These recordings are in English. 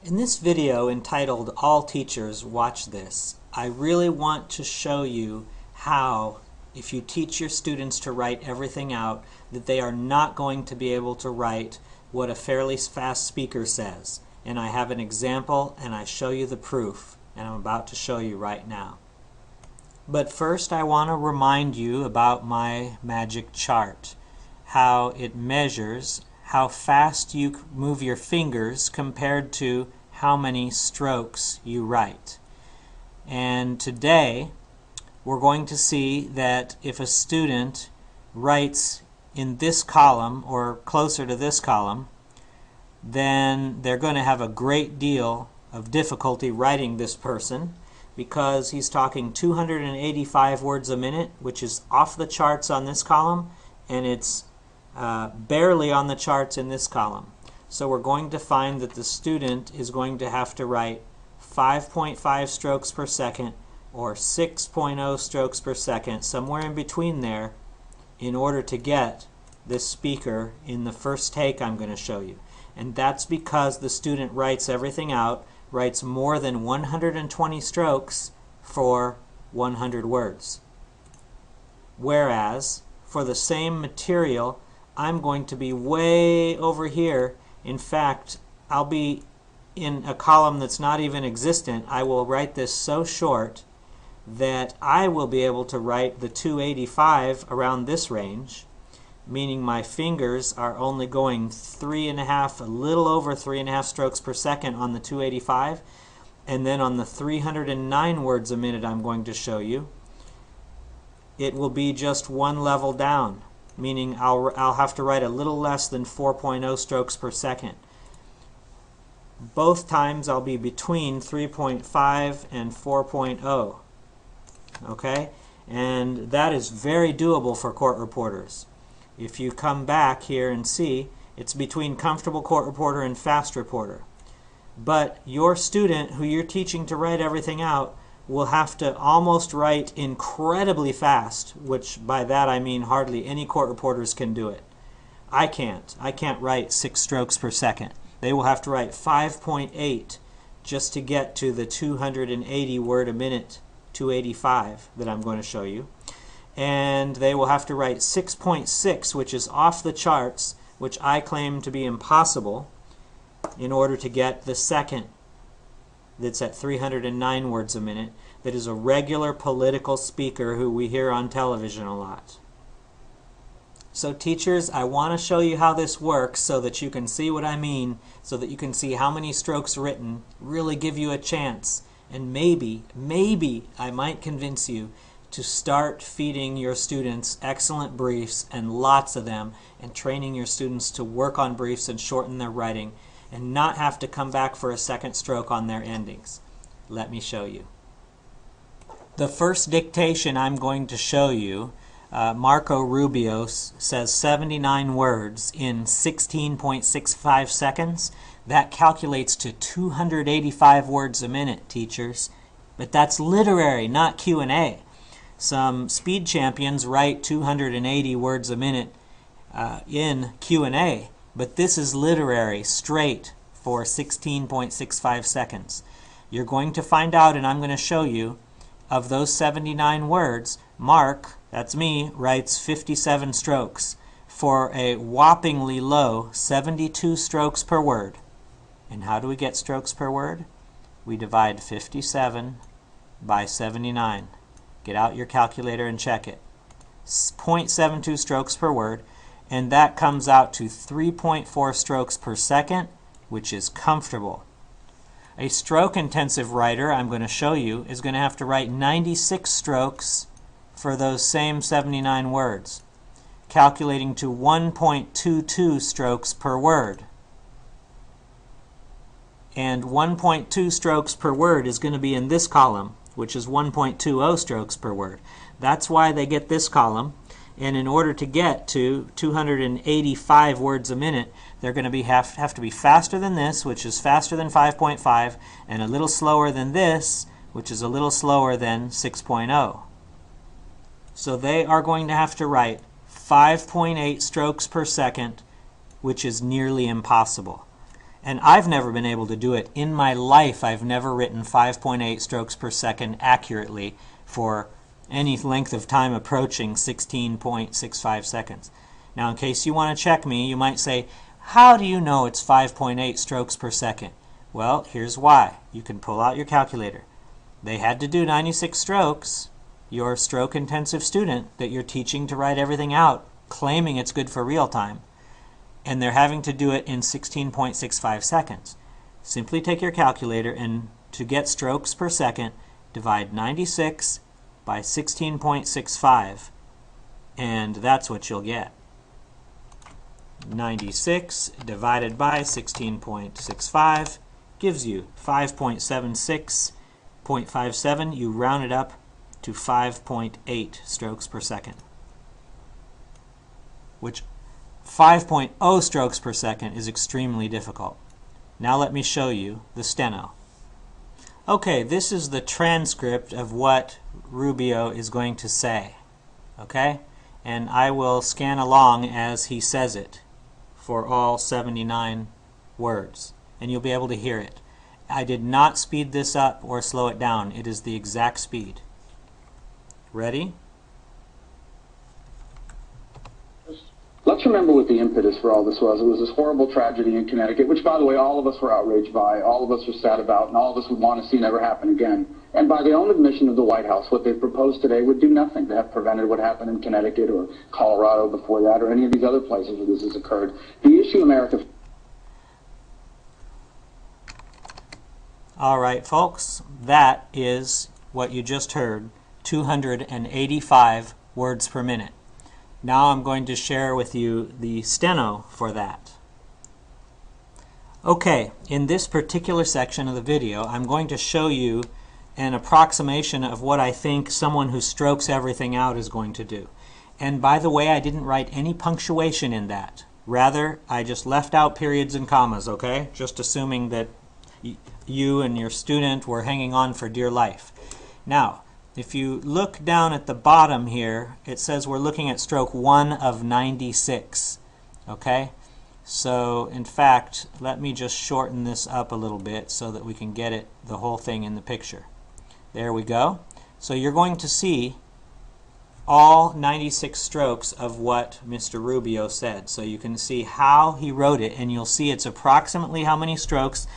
In this video entitled All Teachers Watch This, I really want to show you how, if you teach your students to write everything out, that they are not going to be able to write what a fairly fast speaker says. And I have an example and I show you the proof, and I'm about to show you right now. But first I want to remind you about my magic chart, how it measures how fast you move your fingers compared to how many strokes you write. And today we're going to see that if a student writes in this column or closer to this column, then they're going to have a great deal of difficulty writing this person, because he's talking 285 words a minute, which is off the charts on this column, and it's barely on the charts in this column. So we're going to find that the student is going to have to write 5.5 strokes per second or 6.0 strokes per second, somewhere in between there, in order to get this speaker in the first take I'm going to show you. And that's because the student writes everything out, writes more than 120 strokes for 100 words. Whereas for the same material, I'm going to be way over here. In fact, I'll be in a column that's not even existent. I will write this so short that I will be able to write the 285 around this range, meaning my fingers are only going a little over 3.5 strokes per second on the 285, and then on the 309 words a minute I'm going to show you, it will be just one level down, meaning I'll have to write a little less than 4.0 strokes per second. Both times I'll be between 3.5 and 4.0. Okay? And that is very doable for court reporters. If you come back here and see, it's between comfortable court reporter and fast reporter. But your student who you're teaching to write everything out will have to almost write incredibly fast, which by that I mean hardly any court reporters can do it. I can't. I can't write 6 strokes per second. They will have to write 5.8 just to get to the 280 word a minute, 285 that I'm going to show you. And they will have to write 6.6, which is off the charts, which I claim to be impossible, in order to get the second that's at 309 words a minute, that is a regular political speaker who we hear on television a lot. So teachers, I want to show you how this works so that you can see what I mean, so that you can see how many strokes written really give you a chance. And maybe I might convince you to start feeding your students excellent briefs, and lots of them, and training your students to work on briefs and shorten their writing, and not have to come back for a second stroke on their endings. Let me show you. The first dictation I'm going to show you, Marco Rubio says 79 words in 16.65 seconds. That calculates to 285 words a minute, teachers. But that's literary, not Q&A. Some speed champions write 280 words a minute in Q&A, but this is literary, straight, for 16.65 seconds. You're going to find out, and I'm going to show you, of those 79 words, Mark, that's me, writes 57 strokes for a whoppingly low 72 strokes per word. And how do we get strokes per word? We divide 57 by 79. Get out your calculator and check it. 0.72 strokes per word, and that comes out to 3.4 strokes per second, which is comfortable. A stroke-intensive writer, I'm going to show you, is going to have to write 96 strokes for those same 79 words, calculating to 1.22 strokes per word. And 1.2 strokes per word is going to be in this column, which is 1.20 strokes per word. That's why they get this column. And in order to get to 285 words a minute, they're going to have to be faster than this, which is faster than 5.5, and a little slower than this, which is a little slower than 6.0. So they are going to have to write 5.8 strokes per second, which is nearly impossible. And I've never been able to do it. In my life, I've never written 5.8 strokes per second accurately for any length of time approaching 16.65 seconds. Now, in case you want to check me, you might say, how do you know it's 5.8 strokes per second? Well, here's why. You can pull out your calculator. They had to do 96 strokes. Your stroke-intensive student that you're teaching to write everything out, claiming it's good for real time, and they're having to do it in 16.65 seconds. Simply take your calculator and to get strokes per second, divide 96 by 16.65, and that's what you'll get. 96 divided by 16.65 gives you 5.76.57. You round it up to 5.8 strokes per second, which 5.0 strokes per second is extremely difficult. Now let me show you the steno. Okay, this is the transcript of what Rubio is going to say. Okay? And I will scan along as he says it for all 79 words, and you'll be able to hear it. I did not speed this up or slow it down. It is the exact speed. Ready? Let's remember what the impetus for all this was. It was this horrible tragedy in Connecticut, which, by the way, all of us were outraged by, all of us were sad about, and all of us would want to see never happen again. And by the own admission of the White House, what they proposed today would do nothing to have prevented what happened in Connecticut or Colorado before that or any of these other places where this has occurred. The issue America... All right, folks, that is what you just heard, 285 words per minute. Now I'm going to share with you the steno for that. Okay, in this particular section of the video, I'm going to show you an approximation of what I think someone who strokes everything out is going to do. And by the way, I didn't write any punctuation in that. Rather, I just left out periods and commas, okay? Just assuming that you and your student were hanging on for dear life. Now, if you look down at the bottom here, it says we're looking at stroke 1 of 96. Okay? So, in fact, let me just shorten this up a little bit so that we can get it, the whole thing in the picture. There we go. So you're going to see all 96 strokes of what Mr. Rubio said. So you can see how he wrote it, and you'll see it's approximately how many strokes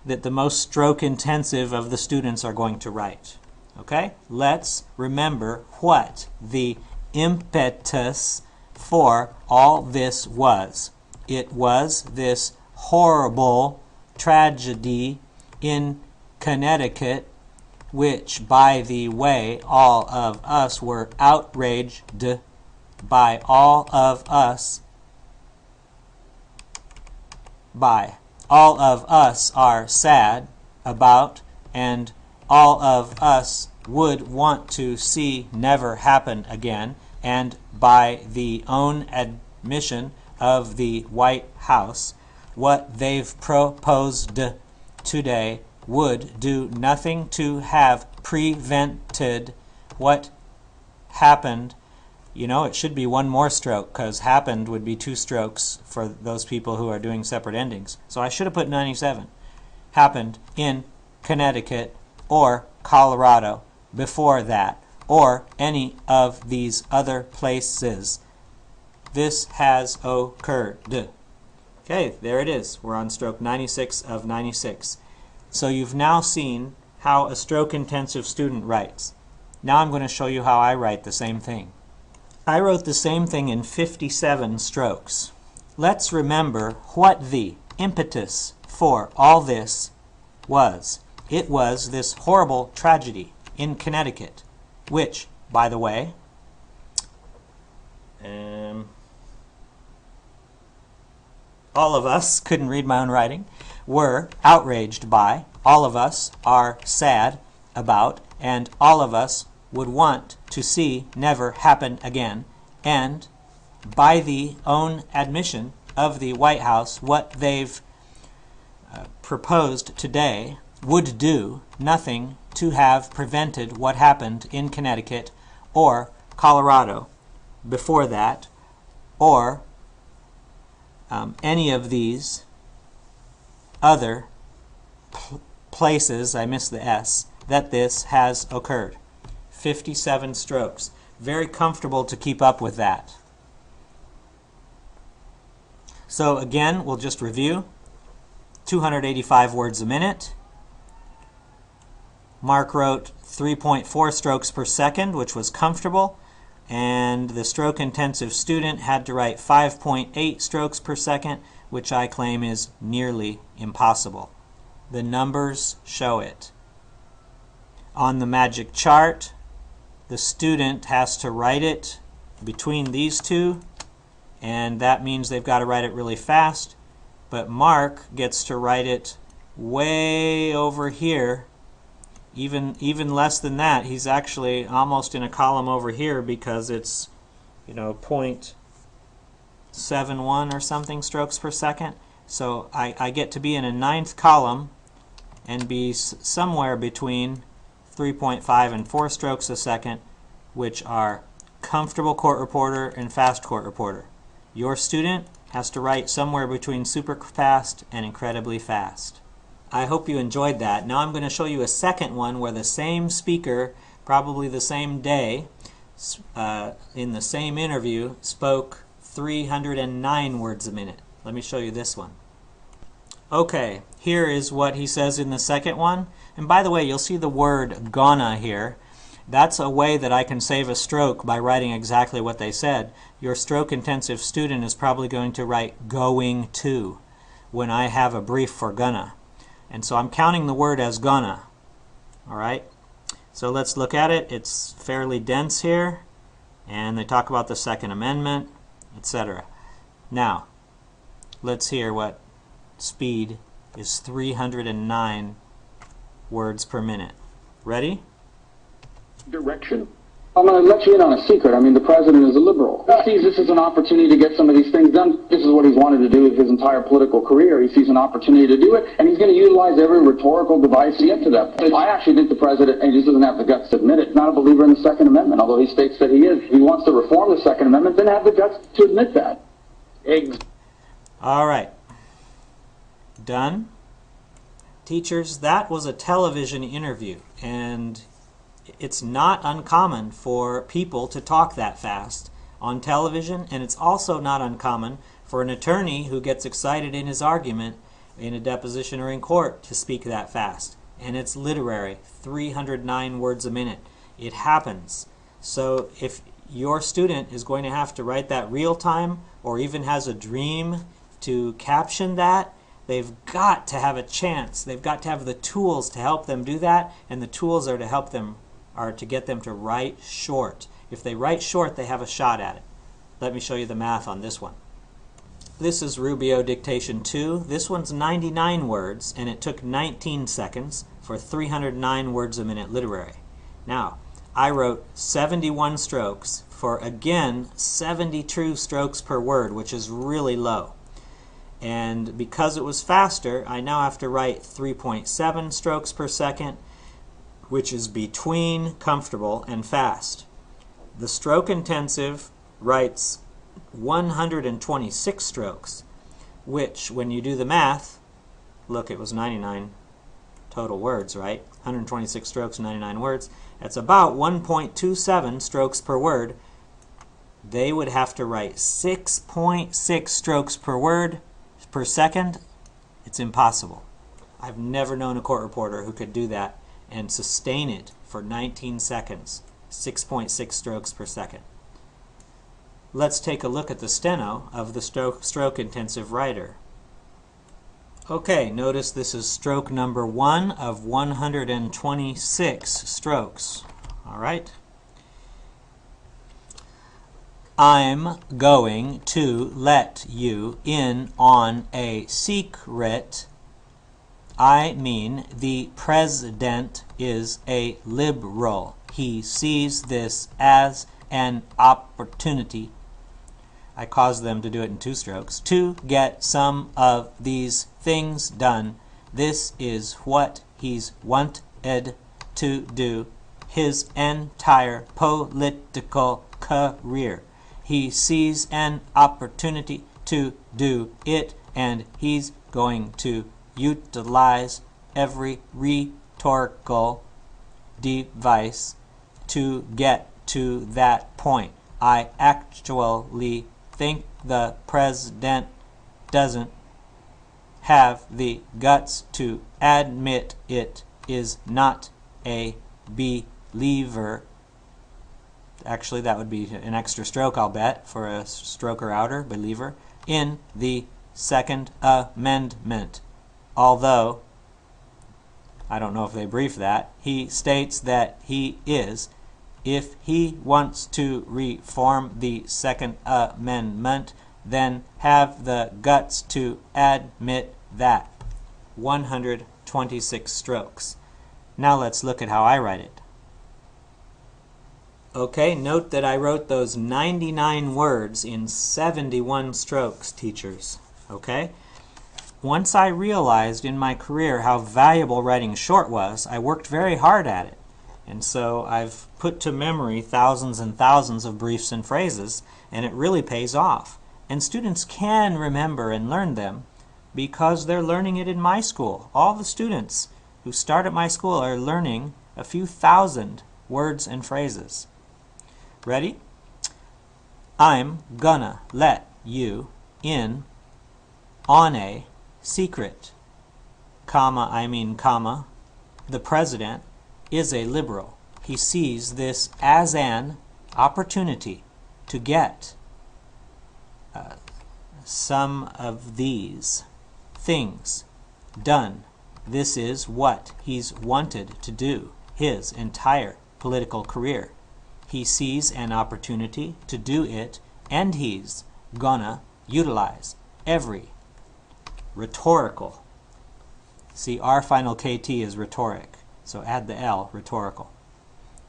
that the most stroke-intensive of the students are going to write. Okay? Let's remember what the impetus for all this was. It was this horrible tragedy in Connecticut, which, by the way, all of us were outraged by. All of us are sad about, and all of us would want to see never happen again, and by the own admission of the White House, what they've proposed today would do nothing to have prevented what happened. You know, it should be one more stroke, because happened would be 2 strokes for those people who are doing separate endings. So I should have put 97. Happened in Connecticut or Colorado before that, or any of these other places. This has occurred. Okay, there it is. We're on stroke 96 of 96. So you've now seen how a stroke-intensive student writes. Now I'm going to show you how I write the same thing. I wrote the same thing in 57 strokes. Let's remember what the impetus for all this was. It was this horrible tragedy in Connecticut, which, by the way, all of us, couldn't read my own writing, were outraged by, all of us are sad about, and all of us would want to see never happen again, and by the own admission of the White House, what they've proposed today would do nothing to have prevented what happened in Connecticut or Colorado before that, or any of these other places, I missed the S, that this has occurred. 57 strokes. Very comfortable to keep up with that. So again, we'll just review. 285 words a minute. Mark wrote 3.4 strokes per second, which was comfortable, and the stroke-intensive student had to write 5.8 strokes per second, which I claim is nearly impossible. The numbers show it. On the magic chart, the student has to write it between these two, and that means they've got to write it really fast, but Mark gets to write it way over here. Even less than that. He's actually almost in a column over here because it's, 0.71 or something strokes per second. So I get to be in a 9th column and be somewhere between 3.5 and 4 strokes a second, which are comfortable court reporter and fast court reporter. Your student has to write somewhere between super fast and incredibly fast. I hope you enjoyed that. Now I'm going to show you a second one where the same speaker, probably the same day, in the same interview, spoke 309 words a minute. Let me show you this one. Okay, here is what he says in the second one. And by the way, you'll see the word gonna here. That's a way that I can save a stroke by writing exactly what they said. Your stroke-intensive student is probably going to write going to when I have a brief for gonna. And so I'm counting the word as gonna. Alright? So let's look at it. It's fairly dense here. And they talk about the Second Amendment, etc. Now, let's hear what speed is 309 words per minute. Ready? Direction. I'm going to let you in on a secret. I mean, the president is a liberal. He sees this as an opportunity to get some of these things done. This is what he's wanted to do with his entire political career. He sees an opportunity to do it, and he's going to utilize every rhetorical device to get to that. I actually think the president, and he just doesn't have the guts to admit it, not a believer in the Second Amendment, although he states that he is. If he wants to reform the Second Amendment, then have the guts to admit that. All right. Done. Teachers, that was a television interview, and it's not uncommon for people to talk that fast on television, and it's also not uncommon for an attorney who gets excited in his argument in a deposition or in court to speak that fast. And it's literary, 309 words a minute. It happens. So if your student is going to have to write that real time or even has a dream to caption that, they've got to have a chance. They've got to have the tools to help them do that, and the tools are to help them to get them to write short. If they write short, they have a shot at it. Let me show you the math on this one. This is Rubio Dictation 2. This one's 99 words, and it took 19 seconds for 309 words a minute literary. Now, I wrote 71 strokes for, again, 70 true strokes per word, which is really low. And because it was faster, I now have to write 3.7 strokes per second, which is between comfortable and fast. The stroke intensive writes 126 strokes, which, when you do the math, look, it was 99 total words, right? 126 strokes, 99 words. That's about 1.27 strokes per word. They would have to write 6.6 strokes per word per second. It's impossible. I've never known a court reporter who could do that and sustain it for 19 seconds, 6.6 strokes per second. Let's take a look at the steno of the stroke-intensive writer. Okay, notice this is stroke number 1 of 126 strokes. All right. I'm going to let you in on a secret. I mean, the president is a liberal. He sees this as an opportunity. I caused them to do it in 2 strokes. To get some of these things done. This is what he's wanted to do his entire political career. He sees an opportunity to do it, and he's going to utilize every rhetorical device to get to that point. I actually think the president doesn't have the guts to admit it is not a believer. Actually, that would be an extra stroke, I'll bet, for a stroker outer, believer, in the Second Amendment. Although, I don't know if they briefed that, he states that he is. If he wants to reform the Second Amendment, then have the guts to admit that. 126 strokes. Now let's look at how I write it. Okay, note that I wrote those 99 words in 71 strokes, teachers. Okay? Once I realized in my career how valuable writing short was, I worked very hard at it. And so I've put to memory thousands and thousands of briefs and phrases, and it really pays off. And students can remember and learn them because they're learning it in my school. All the students who start at my school are learning a few thousand words and phrases. Ready? I'm gonna let you in on a secret, comma, the president is a liberal. He sees this as an opportunity to get some of these things done. This is what he's wanted to do his entire political career. He sees an opportunity to do it, and he's gonna utilize every rhetorical. See, our final KT is rhetoric, so add the L, rhetorical.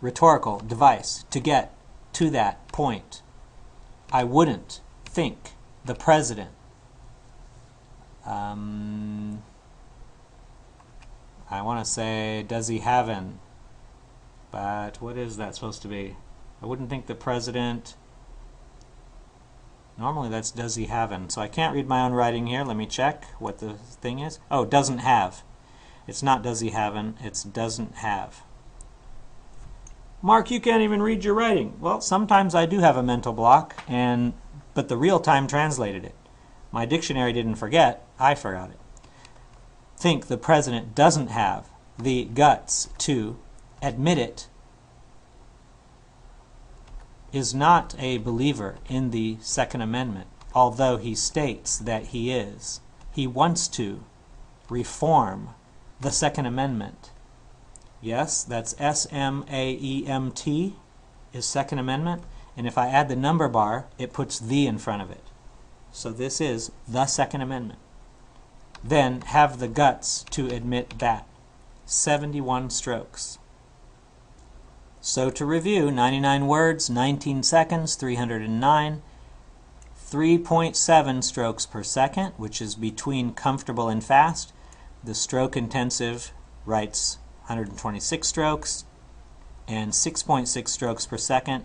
Rhetorical device to get to that point. I wouldn't think the president I want to say, does he have an? But what is that supposed to be? I wouldn't think the president. Normally that's does he have an. So I can't read my own writing here. Let me check what the thing is. Oh, doesn't have. It's not does he have an. It's doesn't have. Mark, you can't even read your writing. Well, sometimes I do have a mental block, but the real time translated it. My dictionary didn't forget. I forgot it. Think the president doesn't have the guts to admit it, is not a believer in the Second Amendment, although he states that he is. He wants to reform the Second Amendment. Yes, that's S-M-A-E-M-T is Second Amendment, and if I add the number bar, it puts the in front of it. So this is the Second Amendment. Then have the guts to admit that. 71 strokes. So to review, 99 words, 19 seconds, 309, 3.7 strokes per second, which is between comfortable and fast. The stroke intensive writes 126 strokes, and 6.6 strokes per second,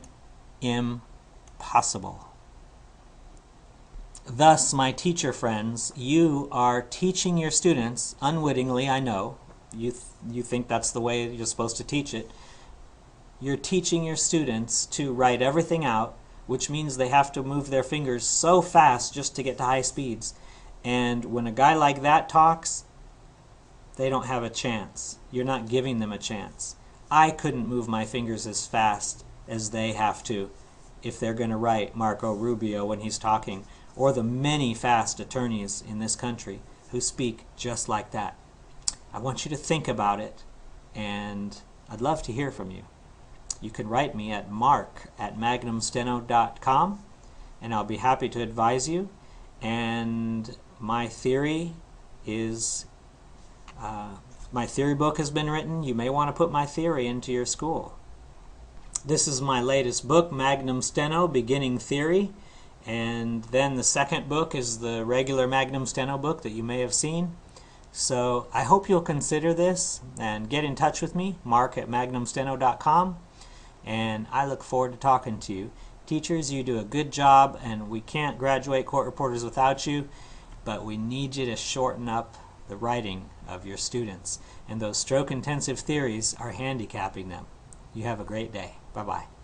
impossible. Thus, my teacher friends, you are teaching your students, unwittingly, I know, you think that's the way you're supposed to teach it. You're teaching your students to write everything out, which means they have to move their fingers so fast just to get to high speeds. And when a guy like that talks, they don't have a chance. You're not giving them a chance. I couldn't move my fingers as fast as they have to if they're going to write Marco Rubio when he's talking, or the many fast attorneys in this country who speak just like that. I want you to think about it, and I'd love to hear from you. You can write me at mark@magnumsteno.com, and I'll be happy to advise you. And my theory is, my theory book has been written. You may want to put my theory into your school. This is my latest book, Magnum Steno, Beginning Theory. And then the second book is the regular Magnum Steno book that you may have seen. So I hope you'll consider this and get in touch with me, mark@magnumsteno.com. And I look forward to talking to you. Teachers, you do a good job, and we can't graduate court reporters without you, but we need you to shorten up the writing of your students. And those stroke-intensive theories are handicapping them. You have a great day. Bye-bye.